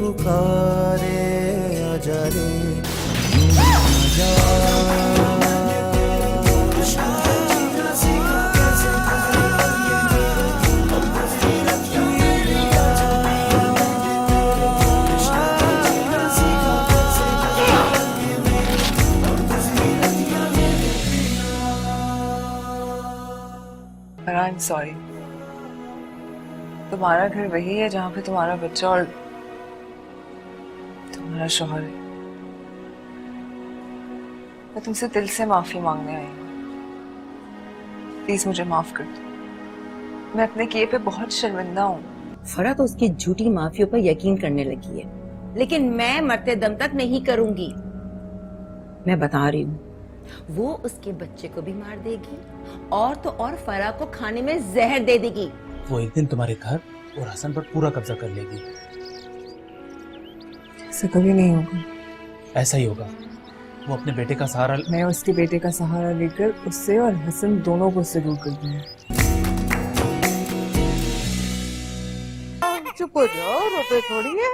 पुकारे आजा रे यूं आजा। I am sorry. तुम्हारा घर वही है जहाँ पे तुम्हारा बच्चा और तुम्हारा शौहर है। मैं तुमसे दिल से माफी मांगने आई हूँ। प्लीज मुझे माफ कर दो। मैं अपने किए पे बहुत शर्मिंदा हूँ। फरा तो उसकी झूठी माफियों पर यकीन करने लगी है, लेकिन मैं मरते दम तक नहीं करूंगी। मैं बता रही हूँ, वो उसके बच्चे को भी मार देगी और तो और फरा को खाने में जहर दे देगी। वो एक दिन तुम्हारे घर और हसन पर पूरा कब्जा कर लेगी। ऐसा कभी नहीं होगा। ऐसा ही होगा। वो अपने बेटे का सहारा। मैं उसके बेटे का सहारा लेकर उससे और हसन दोनों को उससे दूर कर दूंगी। चुप हो जाओ, रोते थोड़ी है।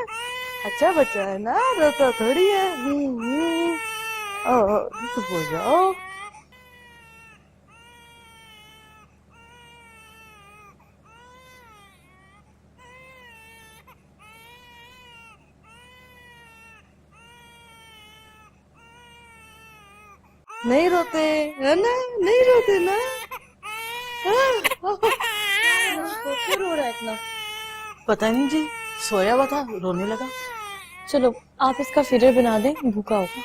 अच्छा बच्चा है ना, रोता थोड़ी है। चुप हो जाओ। नहीं रोते है ना, नहीं रोते ना। क्यों रो रहा है इतना? पता नहीं जी, सोया हुआ था, रोने लगा। चलो आप इसका फिगर बना दें, भूखा होगा।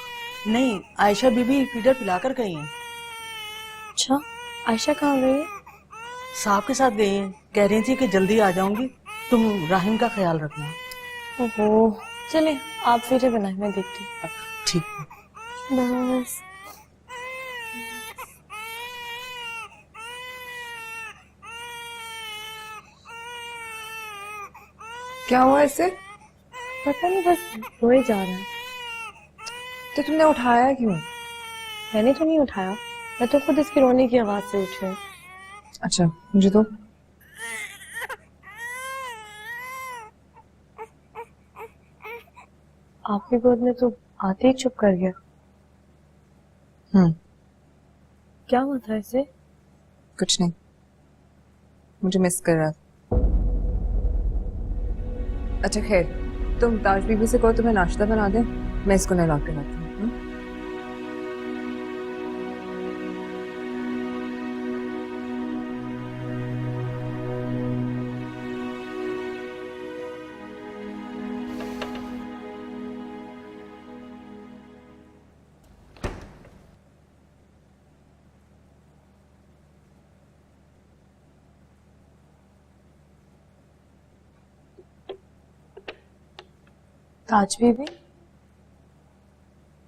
नहीं, आयशा बीबी फीडर पिलाकर गई हैं। अच्छा, आयशा कहाँ गई है? साहब के साथ गई हैं। कह रही थी कि जल्दी आ जाऊंगी, तुम राहिम का ख्याल रखना। ओहो, चले आप फिगर बनाए, मैं देखती हूँ। ठीक है। बस क्या हुआ इससे? पता नहीं, बस रोए जा रहा है। तो तुमने उठाया क्यों? मैंने तो नहीं उठाया, मैं तो खुद इसकी रोने की आवाज से उठी हूँ। अच्छा, मुझे तो आपकी गोद में तो आते ही चुप कर गया। क्या हुआ था इसे? कुछ नहीं, मुझे मिस कर रहा था। अच्छा खैर, तुम ताज बीबी से कहो तुम्हें नाश्ता बना दे, मैं इसको नहला के लाती हूँ। ताज बीबी,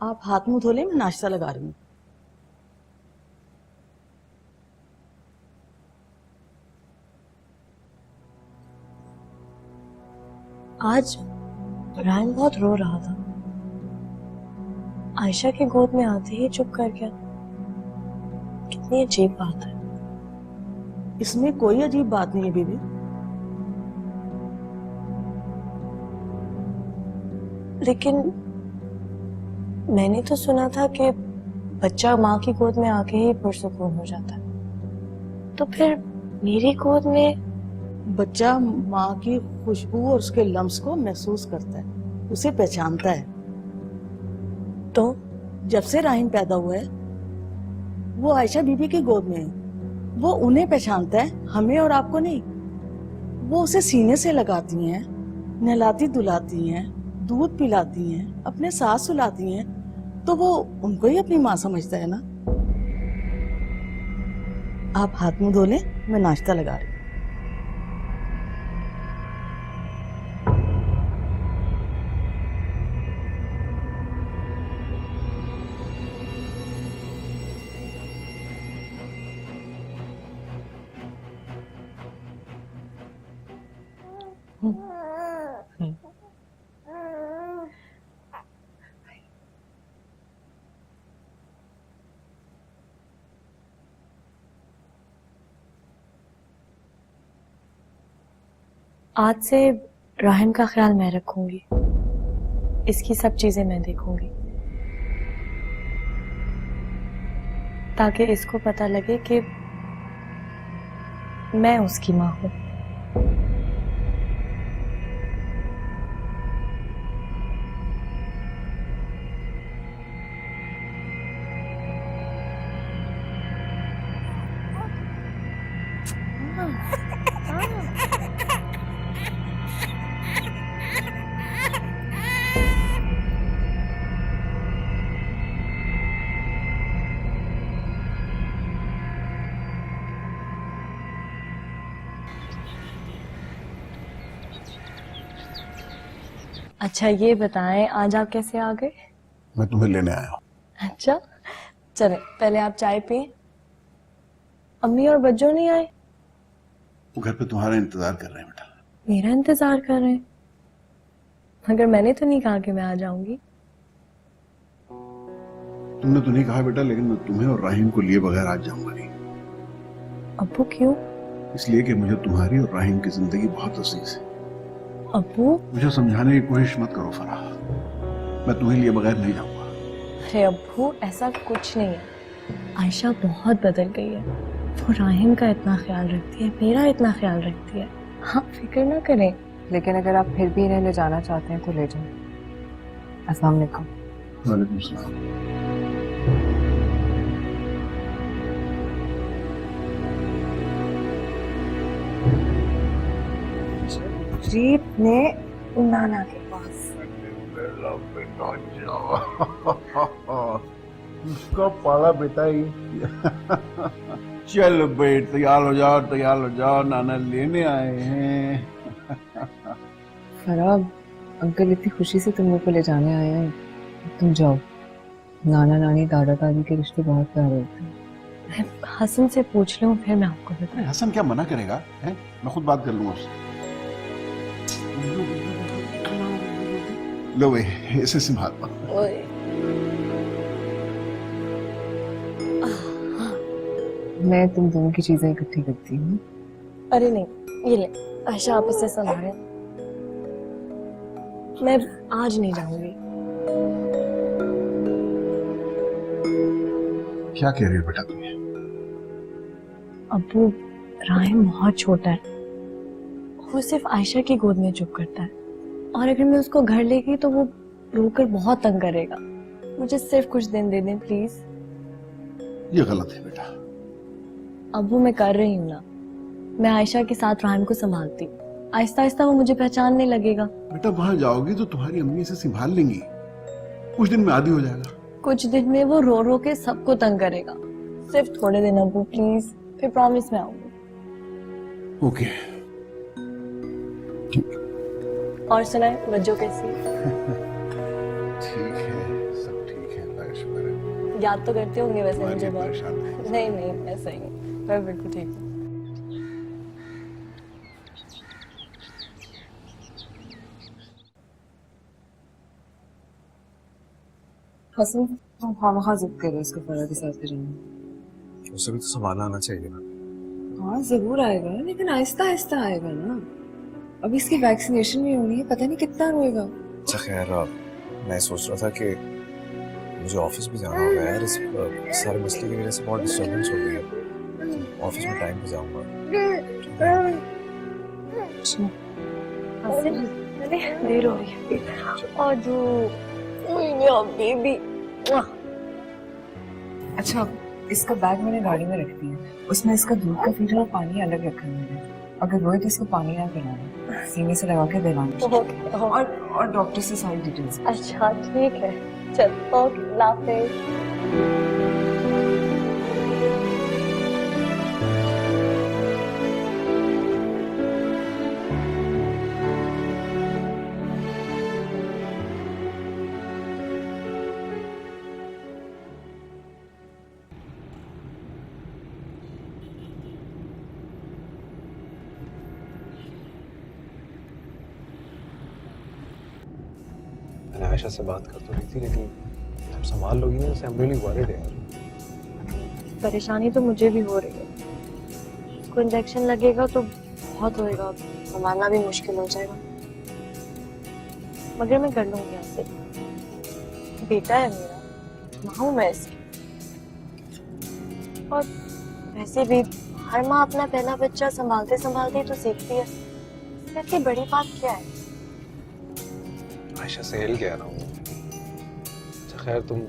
आप हाथ मुंह धो ले, मैं नाश्ता लगा रही हूँ। आज रायन बहुत रो रहा था, आयशा की गोद में आते ही चुप कर गया। कितनी अजीब बात है। इसमें कोई अजीब बात नहीं है बीबी। लेकिन मैंने तो सुना था कि बच्चा माँ की गोद में आके ही पुरसुकून हो जाता है, तो फिर मेरी गोद में बच्चा माँ की खुशबू और उसके लम्स को महसूस करता है, उसे पहचानता है। तो जब से राहिम पैदा हुआ है वो आयशा बीबी की गोद में है। वो उन्हें पहचानता है, हमें और आपको नहीं। वो उसे सीने से लगाती हैं, नहलाती धुलाती हैं, दूध पिलाती हैं, अपने साथ सुलाती हैं, तो वो उनको ही अपनी माँ समझता है ना। आप हाथ मुंह धो लें, मैं नाश्ता लगा रही हूँ। आज से राहिम का ख्याल मैं रखूंगी। इसकी सब चीजें मैं देखूंगी, ताकि इसको पता लगे कि मैं उसकी माँ हूं। अच्छा ये बताएं, आज आप कैसे आ गए? मैं तुम्हें लेने आया हूँ। अच्छा चले, पहले आप चाय पिए। अम्मी और बच्चों नहीं आए? वो घर पे तुम्हारा इंतजार कर रहे हैं बेटा। मेरा इंतजार कर रहे हैं? मगर मैंने तो नहीं कहा कि मैं आ जाऊंगी। तुमने तो नहीं कहा बेटा, लेकिन मैं तुम्हें और राहिम को लिए बगैर आज जाऊंगा नहीं। अब्बू क्यों? इसलिए कि मुझे तुम्हारी और राहिम की जिंदगी बहुत अजीज है। अब्बू? मुझे समझाने की कोशिश मत करो फराह, मैं तुम्हें लिए बगैर नहीं जाऊंगा। अरे अब्बू ऐसा कुछ नहीं है, आयशा बहुत बदल गई है। वो राहिम का इतना ख्याल रखती है, मेरा इतना ख्याल रखती है, आप फिक्र ना करें। लेकिन अगर आप फिर भी इन्हें ले जाना चाहते हैं तो ले जाओ। अस्सलाम वालेकुम। वालेकुम सलाम। जीत ने नाना के पास। उसका पाला बेटा ही। चल बेट, तैयार हो जाओ, तैयार हो जाओ, नाना लेने आए हैं। फराब, अंकल इतनी खुशी से तुम लोग को ले जाने आए हैं, तुम जाओ। नाना नानी दादा दादी के रिश्ते बहुत प्यारे होते हैं। मैं हसन से पूछ लूं, फिर मैं आपको बताऊं। हसन क्या मना करेगा है? मैं खुद बात कर लूंगा उससे। लो वे, इसे संभाल। मैं तुम दोनों की चीजें इकट्ठी करती हूँ। अरे नहीं, ये ले आयशा, आप इसे संभालें। मैं आज नहीं जाऊंगी। क्या कह रही हो बेटा तुम? अब्बू, राहिम बहुत छोटा है, वो सिर्फ आयशा की गोद में चुप करता है, और अगर मैं उसको घर ले गई तो वो रोकर बहुत तंग करेगा। मुझे सिर्फ कुछ दिन दे दें प्लीज। ये गलत है बेटा। अब्बू मैं कर रही हूँ ना, मैं आयशा के साथ राहिम को संभालती हूँ, आहिस्ता आहिस्ता वो मुझे पहचानने लगेगा। बेटा वहां जाओगी तो तुम्हारी अम्मी इसे संभाल लेंगी, कुछ दिन में आदी हो जाएगा। कुछ दिन में वो रो रो के सबको तंग करेगा। सिर्फ थोड़े दिन अब्बू प्लीज, फिर प्रॉमिस मैं आऊंगी। ओके ठीक। और सुनाए, वज्जो कैसी? ठीक है, सब ठीक है, अल्लाह का शुक्र है। याद तो करते होंगे वैसे तुम्हारी मुझे बहुत। परेशान नहीं। नहीं नहीं ऐसा ही नहीं, मैं बिल्कुल ठीक हूँ। हसन, तुम खामखा जिद कर रहे हो इसको फरा के साथ रहने। उसे भी तो संभालना आना चाहिए ना। हाँ जरूर आएगा, लेकिन आहिस्ता आहिस्ता आएगा ना। अभी इसकी वैक्सीनेशन भी होनी है, पता नहीं कितना रोएगा। अच्छा खैर, मैं सोच रहा था कि मुझे ऑफिस भी जाना होगा यार। इस सारे मसले की वजह से बहुत डिस्टर्बेंस हो गई है। तो ऑफिस में टाइम पे जाऊंगा। अरे देर हो रही है। और जो बेबी। अच्छा, इसका बैग मैंने गाड़ी में रख दिया, उसमें इसका दूध का फिल्टर और पानी अलग रखा है मैंने। अगर रोए तो इसको पानी ना पिलाना, सीने से लगा के दिलाना। और डॉक्टर से सारी डिटेल्स। अच्छा ठीक है, चल ओके, अल्लाह हाफिज। मैंने आयशा से बात कर तो रही थी, लेकिन तुम संभाल लोगी ना, आई एम रियली वरीड यार। परेशानी तो मुझे भी हो रही है। उसको इंजेक्शन लगेगा तो बहुत होएगा, संभालना भी मुश्किल हो जाएगा। मगर मैं कर लूंगी उससे। बेटा है मेरा, माँ हूँ मैं इसकी। और वैसे भी हर माँ अपना पहला बच्चा संभालते संभालते ही तो सीखती है। इसमें इतनी बड़ी बात क्या है? आयशा से हिल गया ना वो। अच्छा खैर तुम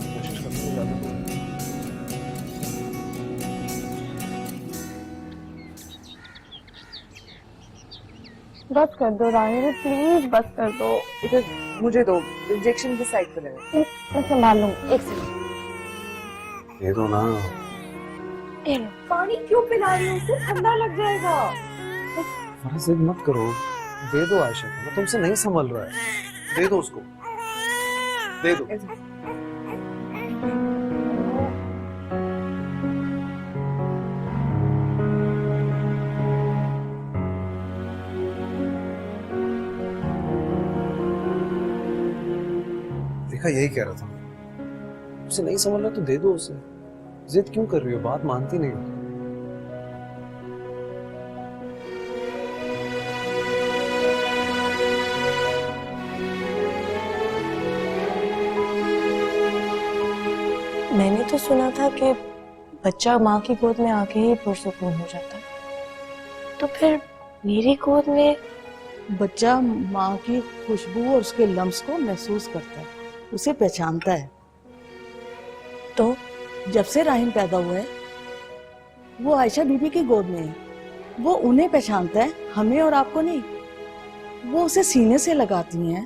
कोशिश करते हो ज्यादा तो। बस कर दो रानी, प्लीज बस कर दो। इधर मुझे दो, इंजेक्शन की साइड पर है। मैं संभाल लूंगी, एक सेकंड। दे दो ना। ये लो। पानी क्यों पिला रही हो? उसे ठंडा लग जाएगा। अरे जिद मत करो, दे दो आयशा को, वो तुमसे नहीं संभल रहा है। दे दो उसको, दे दो। देखा, यही कह रहा था। उसे नहीं संभल रहा तो दे दो उसे। जिद क्यों कर रही हो? बात मानती नहीं हो। मैंने तो सुना था कि बच्चा माँ की गोद में आके ही पुरसुकून हो जाता है, तो फिर मेरी गोद में बच्चा माँ की खुशबू और उसके लम्स को महसूस करता है, उसे पहचानता है। तो जब से राहिम पैदा हुआ है वो आयशा बीबी की गोद में है। वो उन्हें पहचानता है, हमें और आपको नहीं। वो उसे सीने से लगाती हैं,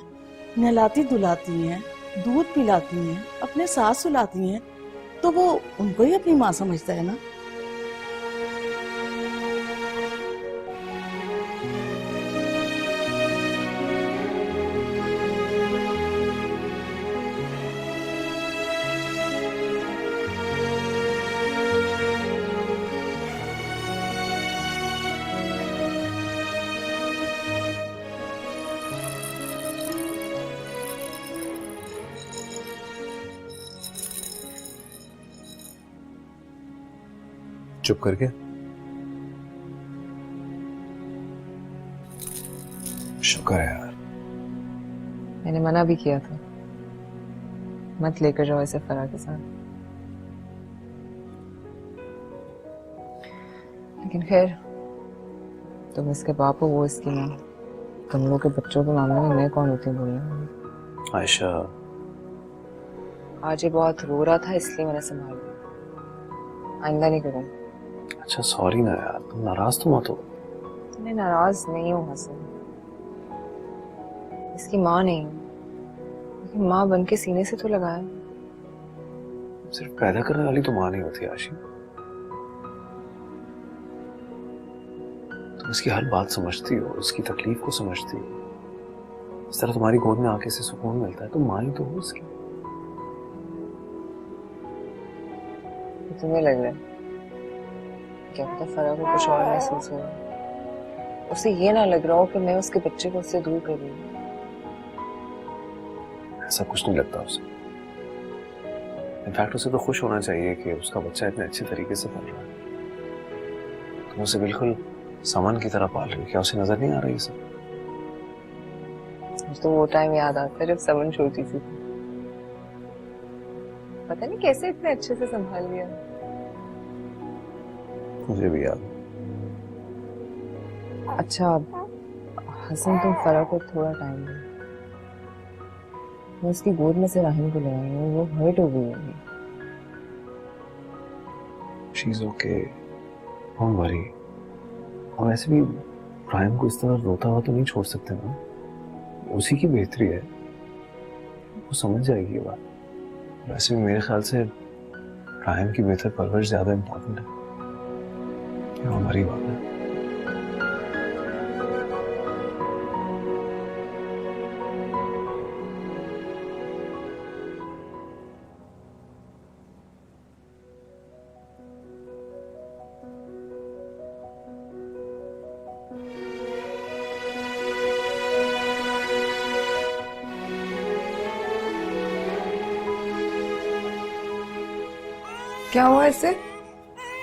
नहलाती धुलाती हैं, दूध पिलाती हैं, अपने साथ सुलाती हैं, तो वो उनको ही अपनी माँ समझता है ना। चुप करके। शुक्र है यार। मैंने मना भी किया था, मत लेकर जाओ ऐसे फरा के साथ। लेकिन खैर, तुम इसके बाप हो, वो इसकी माँ। तुम लोग के बच्चों के मामले में मैं कौन होती हूँ बोलने? आयशा, आज ये बहुत रो रहा था इसलिए मैंने संभाल लिया। आइंदा नहीं करूँगी। अच्छा सॉरी ना यार, तुम नाराज तो मत हो। मैं नाराज नहीं हूँ हसन, इसकी माँ नहीं हूँ, लेकिन माँ बन के सीने से तो लगाया। सिर्फ पैदा करने वाली तो माँ नहीं होती आशी। तुम इसकी हर बात समझती हो, इसकी तकलीफ को समझती हो। इस तरह तुम्हारी गोद में आके से सुकून मिलता है, तो माँ ही तो हो इसकी। तुम्हें लग रहा है क्या पता फरा को कुछ और महसूस हो रहा है, उसे ये ना लग रहा हो कि मैं उसके बच्चे को उससे दूर कर रही हूँ। ऐसा कुछ नहीं लगता उसे। इनफैक्ट उसे तो खुश होना चाहिए कि उसका बच्चा इतने अच्छे तरीके से पल रहा है। तुम उसे बिल्कुल सामान की तरह पाल रही हो। क्या उसे नजर नहीं आ रही सब? मुझे तो वो टाइम याद आता है जब समन छोटी सी थी। पता नहीं कैसे इतने अच्छे से संभाल लिया। मुझे भी याद। अच्छा हसन, तुम फरा को थोड़ा टाइम दो। मैं उसकी गोद में से राहिम को ले आई हूँ, वो हर्ट हो गई होगी। She is okay, don't worry. और वैसे भी राहिम को इस तरह रोता हुआ तो नहीं छोड़ सकते ना। उसी की बेहतरी है, वो समझ जाएगी ये बात। वैसे भी मेरे ख्याल से राहिम की बेहतर परवरिश ज्यादा इम्पोर्टेंट है। ये हमारी बात है। क्या हुआ इससे?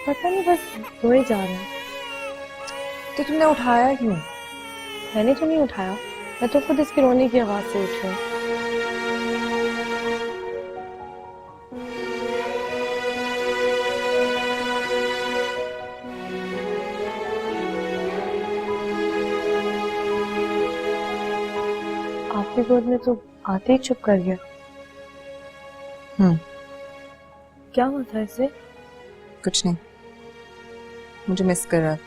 पता नहीं, बस रोए जा रहा है। तो तुमने उठाया क्यों? मैंने तो नहीं उठाया, मैं तो खुद इसकी रोने की आवाज से उठी हूँ। आपकी गोद में तो आते ही चुप कर गया। क्या हुआ था इसे? कुछ नहीं, मुझे मिस कर रहा था।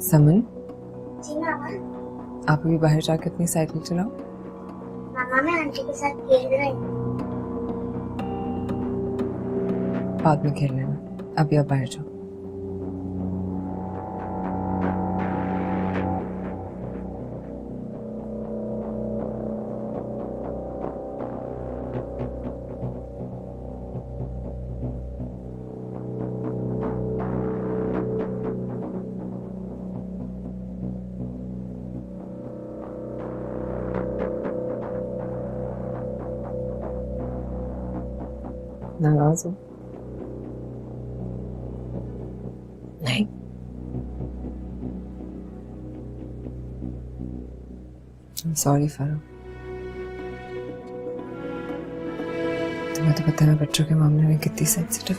समन, जी मामा। आप अभी बाहर जाके अपनी साइकिल चलाओ। मामा मैं आंटी के साथ खेल रही हूँ। बाद में खेल लेना, अभी आप बाहर जाओ। नाराज हो? नहीं। सॉरी फारूक, तुम्हें तो पता है मैं बच्चों के मामले में कितनी सेंसिटिव।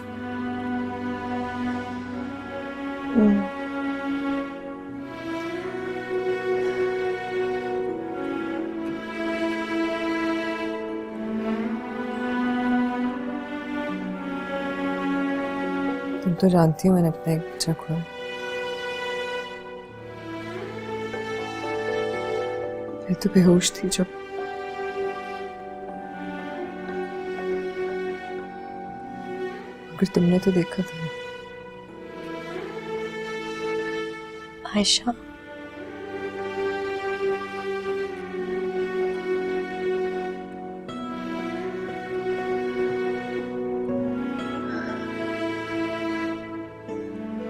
तुम तो जानती हो मैंने अपना एक बच्चा खोया। मैं तो बेहोश थी जब मगर तुमने तो देखा था। आयशा,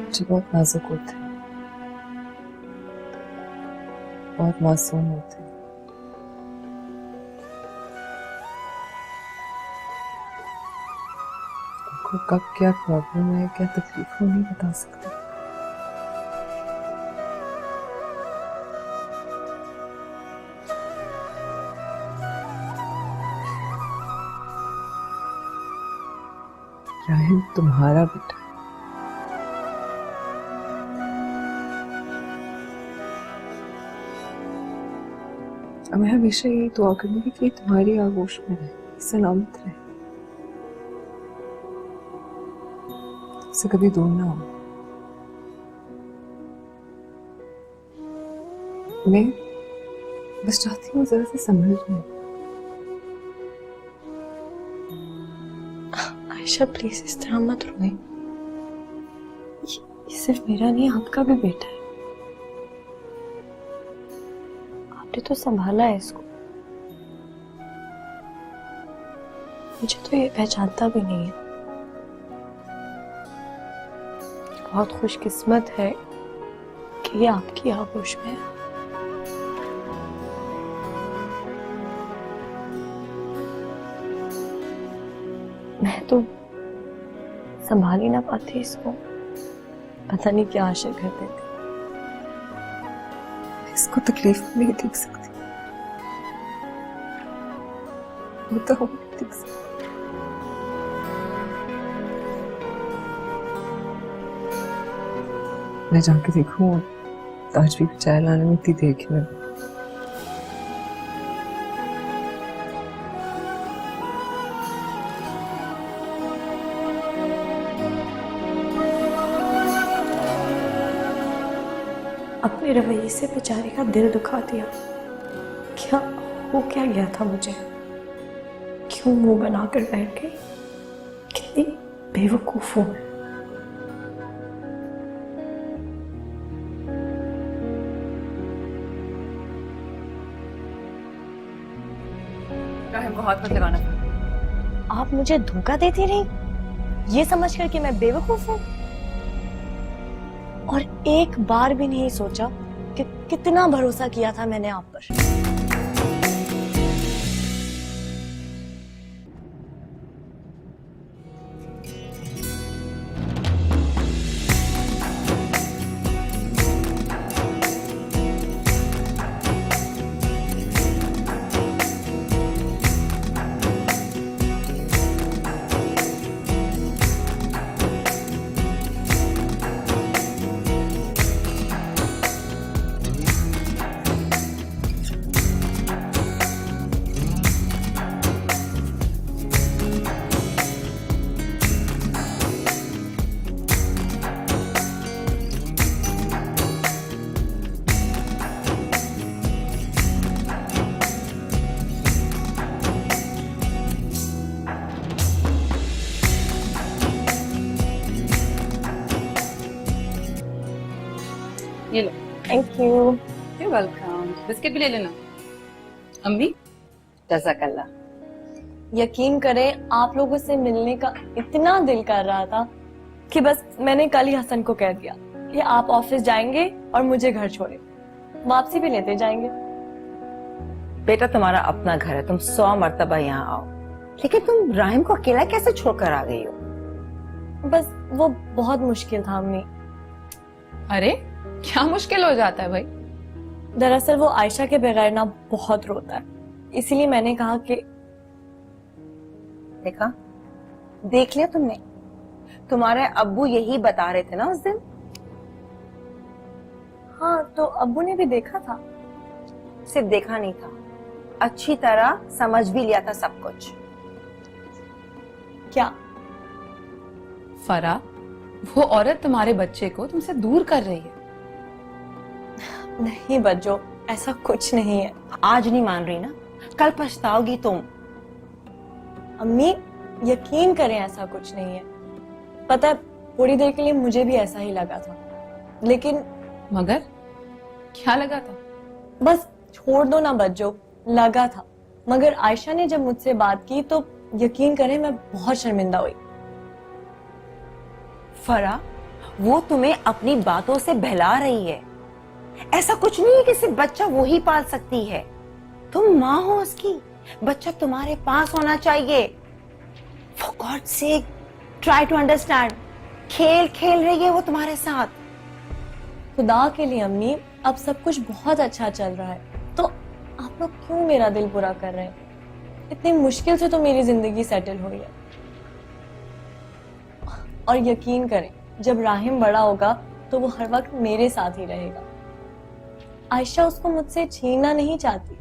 बच्चे बहुत नाजुक होते हैं, बहुत मासूम होते हैं। उनको कब क्या प्रॉब्लम है, क्या तकलीफ हो, नहीं बता सकते। राहिम तुम्हारा बेटा है। मैं हमेशा यही दुआ करूंगी कि तुम्हारी आगोश में रहे, सलामत रहे, तुमसे कभी दूर ना हो। मैं बस चाहती हूँ जरा से संभल जाए। आयशा प्लीज इस तरह मत रोए। ये सिर्फ मेरा नहीं, आपका भी बेटा है। आपने तो संभाला है इसको। मुझे तो ये पहचानता भी नहीं है। बहुत खुशकिस्मत है कि ये आपकी आगोश में है। मैं तो संभाल ही ना पाती इसको। पता नहीं क्या आशा करते थे। इसको तकलीफ में नहीं देख सकती, होता हो नहीं देख सकती। मैं जाके देखूं आज भी चाय लाने में इतनी देर क्यों लगी। अपने रवैये से बेचारे का दिल दुखा दिया। क्या हो क्या गया था मुझे? क्यों मुंह बनाकर बैठ गई? कितनी बेवकूफ हूं मैं। राहिम को हाथ मत लगाना। आप मुझे धोखा देती रही ये समझ कर कि मैं बेवकूफ हूं, और एक बार भी नहीं सोचा कि कितना भरोसा किया था मैंने आप पर। ये लो। Thank you. You welcome. Biscuit भी ले लेना। अम्मी जज़ाकल्ला। यकीन करें आप लोगों से मिलने का इतना दिल कर रहा था कि बस मैंने कल ही हसन को कह दिया कि आप ऑफिस जाएंगे और मुझे घर छोड़े, वापसी भी लेते जाएंगे। बेटा तुम्हारा अपना घर है, तुम 100 मर्तबा यहाँ आओ, लेकिन तुम राहिम को अकेला कैसे छोड़कर आ गई हो? बस वो बहुत मुश्किल था अम्मी। अरे क्या मुश्किल हो जाता है भाई? दरअसल वो आयशा के बगैर ना बहुत रोता है, इसीलिए मैंने कहा कि देखा, देख लिया तुमने? तुम्हारे अब्बू यही बता रहे थे ना उस दिन। हाँ तो अब्बू ने भी देखा था। सिर्फ देखा नहीं था, अच्छी तरह समझ भी लिया था सब कुछ। क्या? फरा, वो औरत तुम्हारे बच्चे को तुमसे दूर कर रही है। नहीं बच्चों, ऐसा कुछ नहीं है। आज नहीं मान रही ना, कल पछताओगी तुम। अम्मी यकीन करें ऐसा कुछ नहीं है। पता है थोड़ी देर के लिए मुझे भी ऐसा ही लगा था, लेकिन मगर क्या लगा था? बस छोड़ दो ना बच्चों, लगा था। मगर आयशा ने जब मुझसे बात की तो यकीन करें मैं बहुत शर्मिंदा हुई। फरा, वो तुम्हें अपनी बातों से बहला रही है। ऐसा कुछ नहीं है कि सिर्फ बच्चा वो ही पाल सकती है। तुम माँ हो उसकी, बच्चा तुम्हारे पास होना चाहिए। For God's sake, try to understand. खेल खेल रही है वो तुम्हारे साथ। खुदा के लिए अम्मी, अब सब कुछ बहुत अच्छा चल रहा है, तो आप लोग क्यों मेरा दिल बुरा कर रहे हैं? इतनी मुश्किल से तो मेरी जिंदगी सेटल हुई है। और यकीन करें जब राहिम बड़ा होगा तो वो हर वक्त मेरे साथ ही रहेगा। आयशा उसको मुझसे छीनना नहीं चाहती,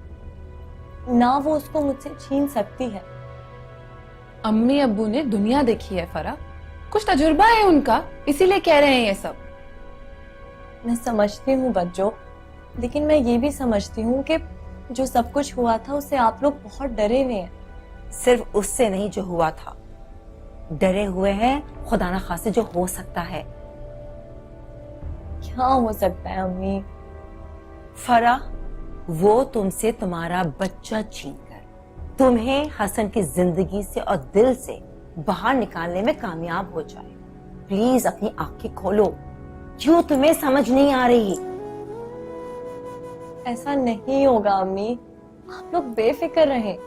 ना वो उसको मुझसे छीन सकती है। अम्मी अब्बू ने दुनिया देखी है फरा, कुछ तजुर्बा है उनका, इसीलिए कह रहे हैं ये सब। मैं समझती हूँ बच्चों, लेकिन मैं ये भी समझती हूँ कि जो सब कुछ हुआ था उससे आप लोग बहुत डरे हुए हैं। सिर्फ उससे नहीं जो हुआ था, डरे हुए हैं खुदा ना खासे जो हो सकता है। क्या हो सकता है अम्मी? फरा, वो तुमसे तुम्हारा बच्चा छीनकर तुम्हें हसन की जिंदगी से और दिल से बाहर निकालने में कामयाब हो जाए। प्लीज अपनी आंखें खोलो। क्यों तुम्हें समझ नहीं आ रही? ऐसा नहीं होगा अम्मी, आप लोग बेफिक्र रहें।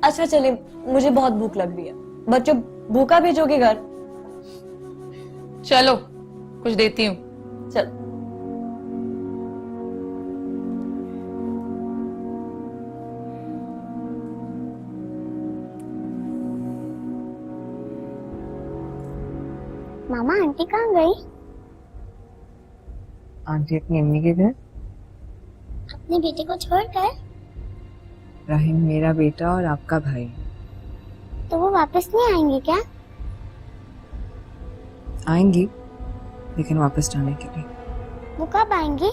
अच्छा चलिए, मुझे बहुत भूख लग रही है। बच्चों भूखा भेजोगे घर? चलो कुछ देती हूँ। चल। मामा आंटी कहाँ गई? आंटी अपनी अम्मी के घर। अपने बेटे को छोड़कर? राहिम मेरा बेटा और आपका भाई। तो वो वापस नहीं आएंगे क्या? आएंगी, लेकिन वापस जाने के लिए। वो कब आएंगी?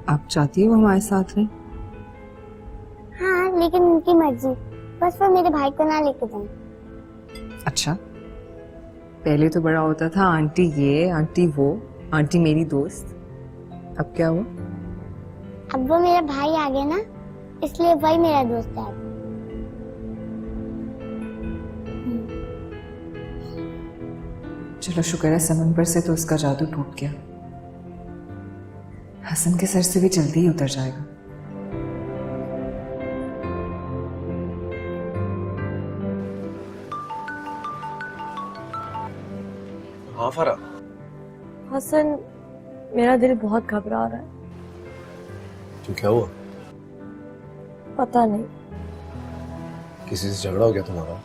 आप चाहती हो हमारे साथ रहें? हाँ, लेकिन उनकी मर्जी, बस वो मेरे भाई को ना लेके जाए। अच्छा, पहले तो बड़ा होता था आंटी ये, आंटी वो, आंटी मेरी दोस्त। अब क्या हुआ? अब वो मेरा भाई आ गया ना, इसलिए वही मेरा दोस्त है। चलो शुक्र है समन पर से तो उसका जादू टूट गया। हसन के सर से भी जल्दी ही उतर जाएगा। हाँ फरा, हसन, मेरा दिल बहुत घबरा रहा है। क्यों, क्या हुआ? पता नहीं। किसी से झगड़ा हो गया तुम्हारा?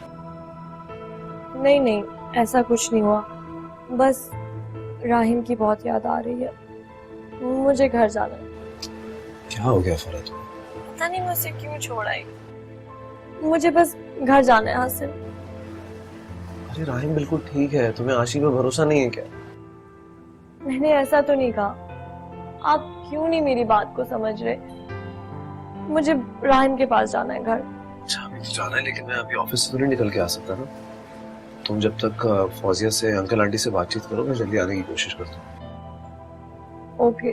नहीं नहीं, ऐसा कुछ नहीं हुआ, बस राहिम की बहुत याद आ रही है। मुझे घर जाना है। क्या हो गया फरा तुम्हें? पता नहीं मुझसे क्यों छोड़ आई। मुझे बस घर जाना है हसन। अरे राहिम बिल्कुल ठीक है, तुम्हें आशी पे भरोसा नहीं है क्या? मैंने ऐसा तो नहीं कहा। आप क्यों नहीं मेरी बात को समझ रहे? मुझे राहिम के पास जाना है घर। अच्छा अभी तो जाना है, लेकिन मैं अभी ऑफिस से तो नहीं निकल के आ सकता ना। तुम जब तक फौजिया से अंकल आंटी से बातचीत करो, मैं जल्दी आने की कोशिश करता हूँ। ओके,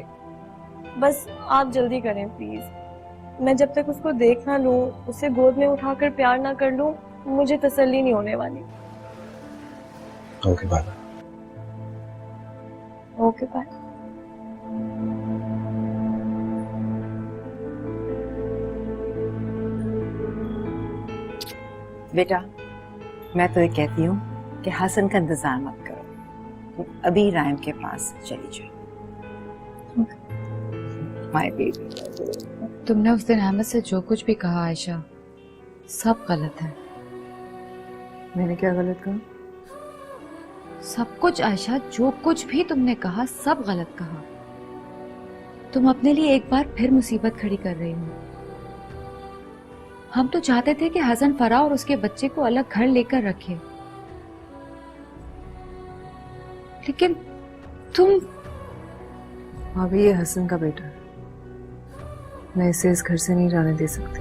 बस आप जल्दी करें प्लीज। मैं जब तक उसको देख ना लूं, उसे गोद में उठाकर प्यार ना कर लूं, मुझे तसल्ली नहीं होने वाली। Okay bye. Okay bye. बेटा, मैं तो ये कहती हूँ कि हसन का इंतजार मत करो, तुम अभी रायम के पास चली जाओ। My baby. तुमने उस दिन अहमद से जो कुछ भी कहा आयशा, सब गलत है। मैंने क्या गलत कहा? सब कुछ आयशा, जो कुछ भी तुमने कहा सब गलत कहा। तुम अपने लिए एक बार फिर मुसीबत खड़ी कर रही हो। हम तो चाहते थे कि हसन फरा और उसके बच्चे को अलग घर लेकर रखे, लेकिन तुम। भाभी, ये हसन का बेटा है, मैं इसे इस घर से नहीं जाने दे सकती।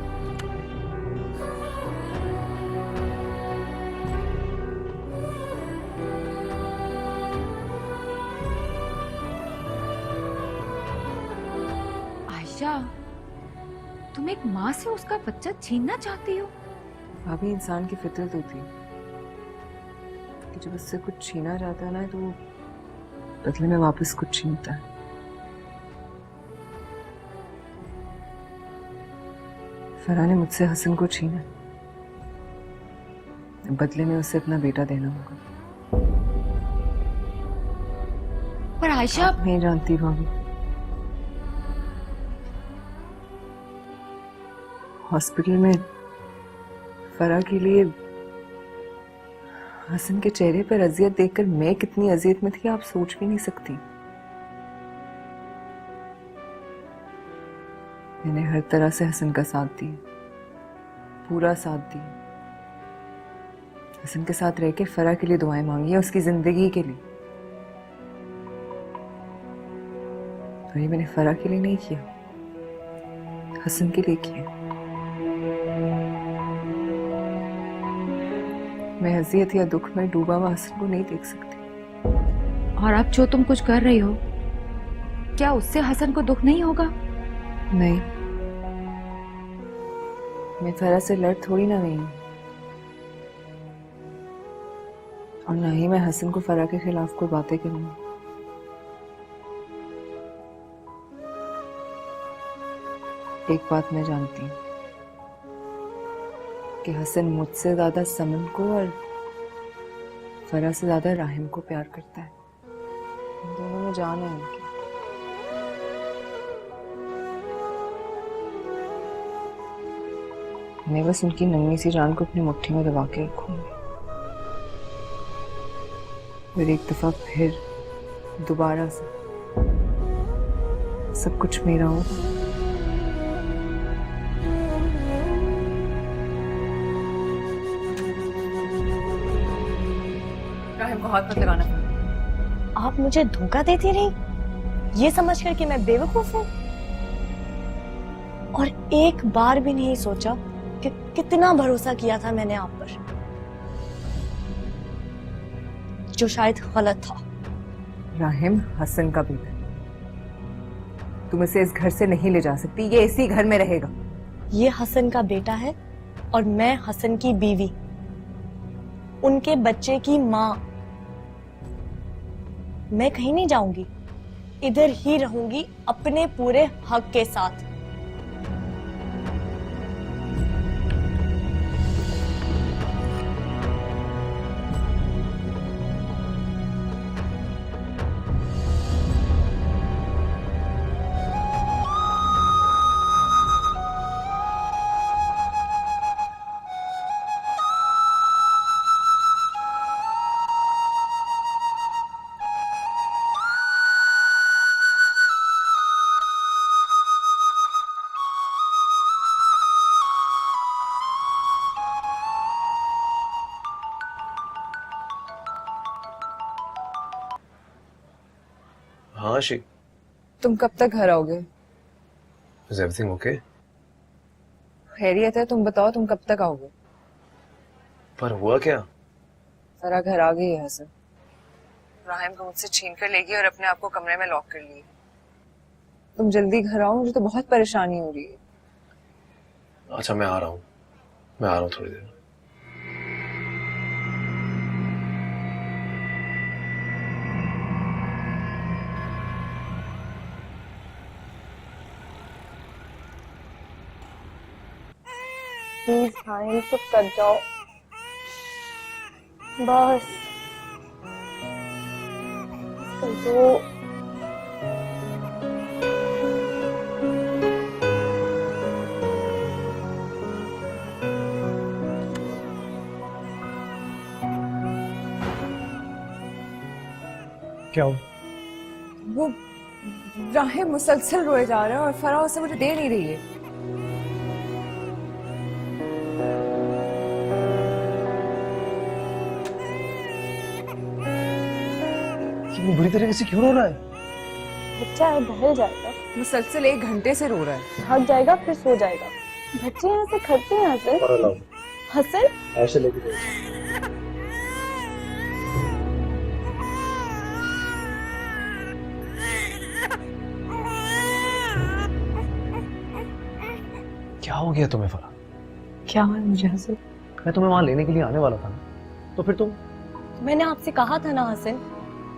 आयशा, तुम एक माँ से उसका बच्चा छीनना चाहती हो? भाभी, इंसान की फितरत होती है कि जब उससे कुछ छीना जाता है ना, तो वो बदले में वापस कुछ छीनता है। फरा ने मुझसे हसन को छीना, बदले में उसे अपना बेटा देना होगा। पर आयशा, आप नहीं जानती भाभी, हॉस्पिटल में फरा के लिए हसन के चेहरे पर अजियत देखकर मैं कितनी अजियत में थी, आप सोच भी नहीं सकती। मैंने हर तरह से हसन का साथ दिया, पूरा साथ दिया। हसन के साथ रह के फरा के लिए दुआएं मांगी है, उसकी जिंदगी के लिए। और ये मैंने फरा के लिए नहीं किया, हसन के लिए किया। मैं अजियत या दुख में डूबा हुआ हसन को नहीं देख सकती। और अब जो तुम कुछ कर रही हो, क्या उससे हसन को दुख नहीं होगा? नहीं, मैं फरा से लड़ थोड़ी ना गई हूं, और ना ही मैं हसन को फरा के खिलाफ कोई बातें करूंगी। एक बात मैं जानती हूँ कि हसन मुझसे ज्यादा समन को और फरा से ज्यादा राहिम को प्यार करता है। इन दोनों में जान है उनकी। मैं बस उनकी नन्ही सी जान को अपनी मुट्ठी में दबा के रखूंगी। फिर एक दफा फिर दोबारा से सब कुछ मेरा होगा। राहिम को हाथ मत लगाना। आप मुझे धोखा देती रही ये समझ कर कि मैं बेवकूफ हूँ, और एक बार भी नहीं सोचा कि कितना भरोसा किया था मैंने आप पर, जो शायद गलत था। राहिम हसन का बेटा है। तुम इसे इस घर से नहीं ले जा सकती, ये इसी घर में रहेगा। ये हसन का बेटा है और मैं हसन की बीवी, उनके बच्चे की माँ। मैं कहीं नहीं जाऊंगी, इधर ही रहूंगी अपने पूरे हक के साथ। हाँ शी, तुम कब तक घर आओगे? Is everything okay? खैरियत है, तुम बताओ तुम कब तक आओगे? पर हुआ क्या? जरा घर आ गई है हसन। राहिम को मुझसे छीन कर लेगी और अपने आप को कमरे में लॉक कर ली। तुम जल्दी घर आओ, मुझे तो बहुत परेशानी हो रही है। अच्छा मैं आ रहा हूँ, मैं आ रहा हूँ थोड़ी देर में। प्लीज राहिम चुप कर जाओ बस। कर दो। क्या हो? वो राहिम मुसलसल रोए जा रहा है और फराह उसे मुझे दे नहीं रही है। वो बुरी तरीके से क्यों रो रहा है? बच्चा है, बहल जाएगा, मुसलसल 1 घंटे से रो रहा है। थक जाएगा फिर सो जाएगा। बच्चे यहाँ से खड़ते हैं हसन। हसन ऐसे लेके क्या हो गया तुम्हें फराह? क्या है मुझे हसन? मैं तुम्हें वहां लेने के लिए आने वाला था ना, तो फिर तुम? मैंने आपसे कहा था ना हसन,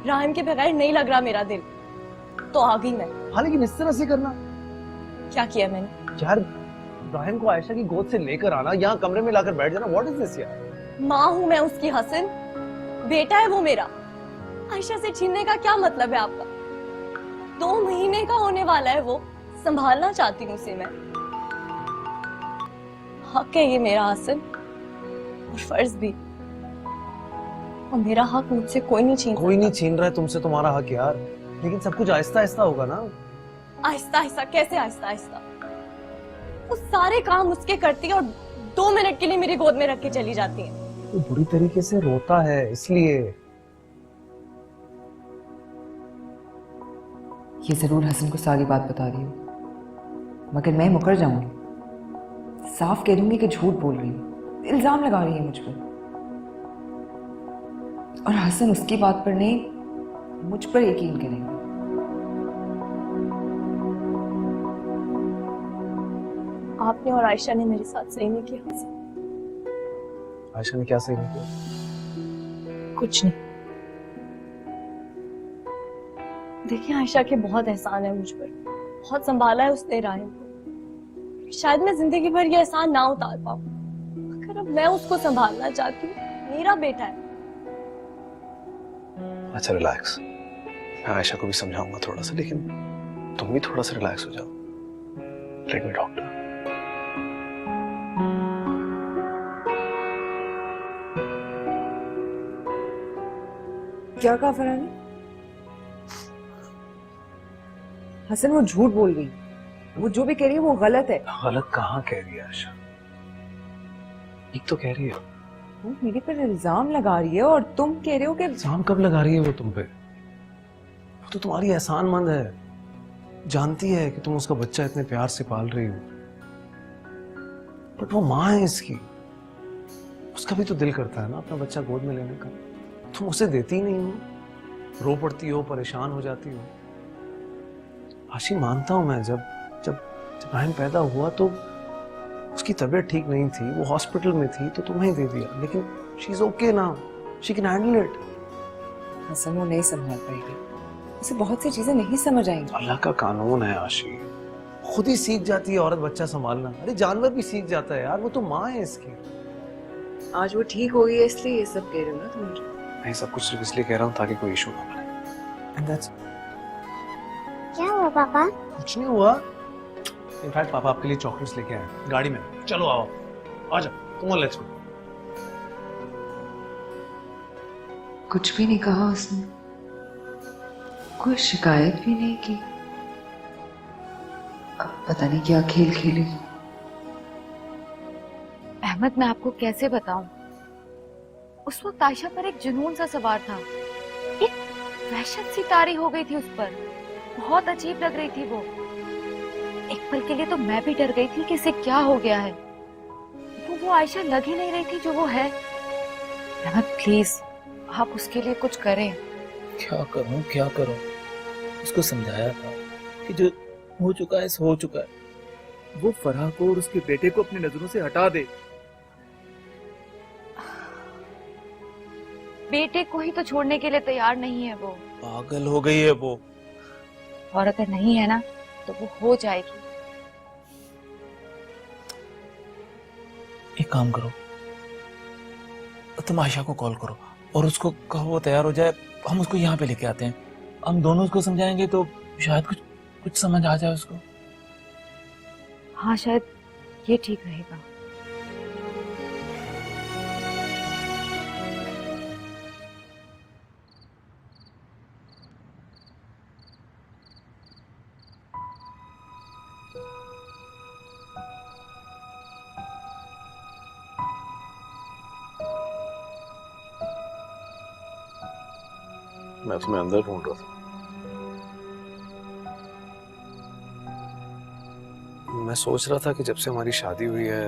राहिम के बगैर नहीं लग रहा मेरा दिल, तो आ गई मैं। हाँ लेकिन इस तरह से करना क्या किया मैंने? यार, राहिम को आयशा की गोद से लेकर आना, यहाँ कमरे में लाकर बैठ जाना, व्हाट इज दिस यार? माँ हूँ मैं उसकी हसन, बेटा है वो मेरा। आयशा से छीनने का क्या मतलब है आपका? 2 महीने का होने वाला है वो, संभालना चाहती हूँ उसे मैं। हक है ये मेरा हसन, और फर्ज भी, और मेरा हक मुझसे कोई नहीं छीन कोई नहीं छीन रहा है तुमसे तुम्हारा हक यार, लेकिन सब कुछ आहिस्ता आहिस्ता होगा ना। आहिस्ता आहिस्ता कैसे आहिस्ता आहिस्ता? वो सारे काम उसके करती है और 2 मिनट के लिए मेरी गोद में रख के चली जाती है। वो बुरी तरीके से रोता है इसलिए। ये जरूर हसन को सारी बात बता रही हूँ, मगर मैं मुकर जाऊंगी। साफ कह दूंगी कि झूठ बोल रही हूँ, इल्जाम लगा रही है मुझ पर। और हसन उसकी बात पर नहीं, मुझ पर यकीन करेंगे। आपने और आयशा ने मेरे साथ सही नहीं किया हसन। आयशा ने क्या सही नहीं किया? कुछ नहीं। देखिए आयशा के बहुत एहसान है मुझ पर, बहुत संभाला है उसने राहिम को। शायद मैं जिंदगी भर ये एहसान ना उतार पाऊं, मगर अब मैं उसको संभालना चाहती हूँ, मेरा बेटा है। अच्छा रिलैक्स, मैं आयशा को भी समझाऊंगा थोड़ा सा, लेकिन तुम भी थोड़ा सा रिलैक्स हो जाओ। Let me doctor. क्या कहा फराह ने? हसन वो झूठ बोल रही है, वो जो भी कह रही है वो गलत है। गलत कहाँ कह रही है आयशा? ठीक तो कह रही है। वो मेरे पर इल्जाम लगा रही है और तुम कह रहे हो कि इल्जाम कब लगा रही है वो तुम पे? वो तो तुम्हारी एहसानमंद है, जानती है कि तुम उसका बच्चा इतने प्यार से पाल रही हो, बट वो माँ है इसकी, उसका भी तो दिल करता है ना अपना बच्चा गोद में लेने का। तुम उसे देती ही नहीं हो, रो पड़ती हो, परेशान हो जाती हो। आशी, मानता हूं मैं, जब जब जब रायन पैदा हुआ तो उसकी तबीयत ठीक नहीं थी, वो हॉस्पिटल में थी, तो तुम्हें दे दिया, लेकिन she is okay now, she can handle it. Hasan वो नहीं संभाल पाएगी, उसे बहुत सी चीजें नहीं समझ आएंगी। अल्लाह का कानून है आशी, खुद ही सीख जाती है औरत बच्चा संभालना। अरे जानवर भी सीख जाता है यार, वो तो माँ है इसकी। आज वो ठीक हो गई है इसलिए ये सब कह रहे हो ना तुम मुझे। मैं सब कुछ सिर्फ इसलिए कह रहा हूँ ताकि कोई इशू ना बने। And that's क्या हुआ पापा? कुछ नहीं हुआ। इनफैक्ट पापा आपके लिए चॉकलेट्स लेके आए गाड़ी में। चलो आओ, आ जाओ, तुम और लेट्स गो। कुछ भी नहीं कहा उसने, कोई शिकायत भी नहीं की। अब पता नहीं क्या खेल खेली। अहमद, मैं आपको कैसे बताऊं, उस वक्त आयशा पर एक जुनून सा सवार था, एक वहशत सी तारी हो गई थी उस पर, बहुत अजीब लग रही थी वो। एक पल के लिए तो मैं भी डर गई थी कि इसे क्या हो गया है। वो आयशा लग ही नहीं रही थी जो वो है। अहमद प्लीज, आप उसके लिए कुछ करें। क्या करूं क्या करूं? उसको समझाया था कि जो हो चुका है हो चुका है, वो फराह को और उसके बेटे को अपनी नजरों से हटा दे। बेटे को ही तो छोड़ने के लिए तैयार नहीं है वो। पागल हो गई है वो। और अगर नहीं है ना तो वो हो जाएगी। एक काम करो, तुम आयशा को कॉल करो और उसको कहो वो तैयार हो जाए, हम उसको यहाँ पे लेके आते हैं। हम दोनों उसको समझाएंगे तो शायद कुछ समझ आ जाए उसको। हाँ शायद ये ठीक रहेगा। मैं तुम्हें अंदर ढूंढ रहा था। मैं सोच रहा था कि जब से हमारी शादी हुई है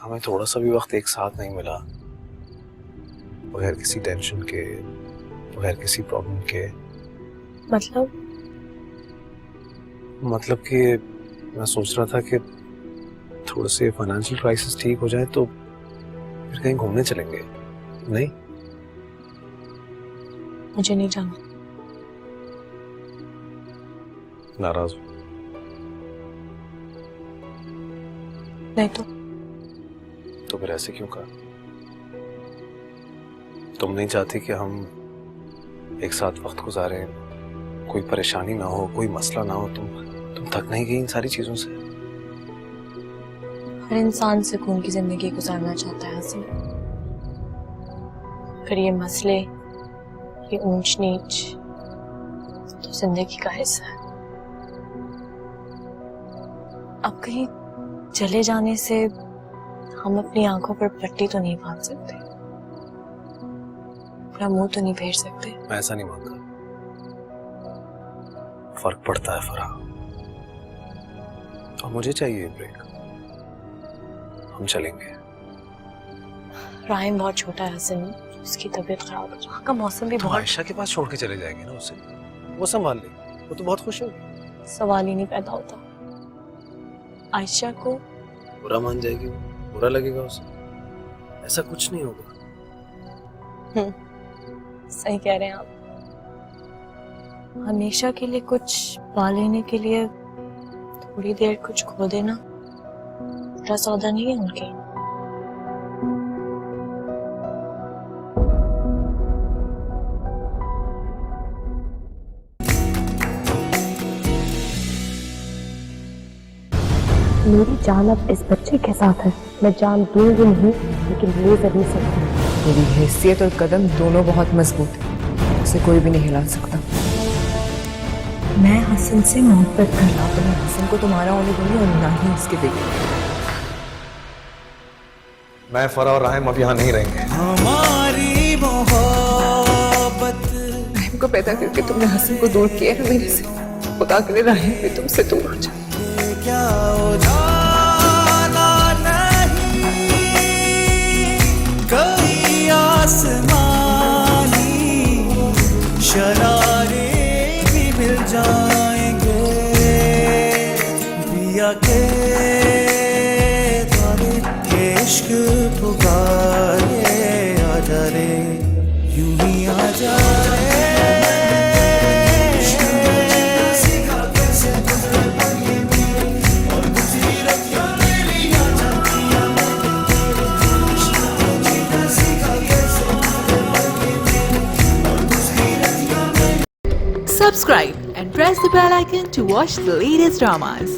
हमें थोड़ा सा भी वक्त एक साथ नहीं मिला, बगैर किसी टेंशन के, बगैर किसी प्रॉब्लम के। मतलब कि मैं सोच रहा था कि थोड़े से फाइनेंशियल क्राइसिस ठीक हो जाए तो फिर कहीं घूमने चलेंगे। नहीं, मुझे नहीं जाना। नाराज हो? नहीं तो फिर ऐसे क्यों कहा? तुम नहीं चाहती कि हम एक साथ वक्त गुजारें, कोई परेशानी ना हो, कोई मसला ना हो? तुम थक नहीं गई इन सारी चीजों से? हर इंसान सुकून की जिंदगी गुजारना चाहता है हसन। फिर ये मसले, ये ऊंच नीच तो जिंदगी का हिस्सा है। अब कहीं चले जाने से हम अपनी आंखों पर पट्टी तो नहीं बांध सकते, अपना मुंह तो नहीं फेर सकते। मैं ऐसा नहीं मानता, फर्क पड़ता है फराह, और मुझे चाहिए ब्रेक। हम चलेंगे। राहिम बहुत छोटा है हसन, उसकी तबीयत खराब है, वहाँ का मौसम भी तो बहुत। आयशा के पास छोड़ के चले जाएंगे ना उसे, वो संभाल ले, वो तो बहुत खुश होगी। सवाल ही नहीं पैदा होता। आयशा को बुरा मान जाएगी, बुरा लगेगा उसे। ऐसा कुछ नहीं होगा। सही कह रहे हैं आप। हमेशा के लिए कुछ पा लेने के लिए थोड़ी देर कुछ खो देना बड़ा सौदा नहीं है उनके। मेरी जान अब इस बच्चे के साथ है। मैं जान दूंगी नहीं लेकिन ले जरूर सकती हूँ। मेरी हैसियत और कदम दोनों बहुत मजबूत है, उसे कोई भी नहीं हिला सकता। मैं हसन से मोहब्बत करना, अपने हसन को तुम्हारा होने दूंगी और ना ही उसके देगी। मैं फरा और राहिम अब यहाँ नहीं रहेंगे। हमारी मोहब्बत राहिम को पैदा करके तुमने हसन को दूर किया है मेरे से। खुदा करे राहिम भी तुमसे दूर हो जाए। क्या हो जाना नहीं, कोई आसमानी शरारे भी मिल जाएंगे, पिया के द्वारे इश्क पुकारे आजा रे, यूं ही आजा रे। Subscribe and press the bell icon to watch the latest dramas.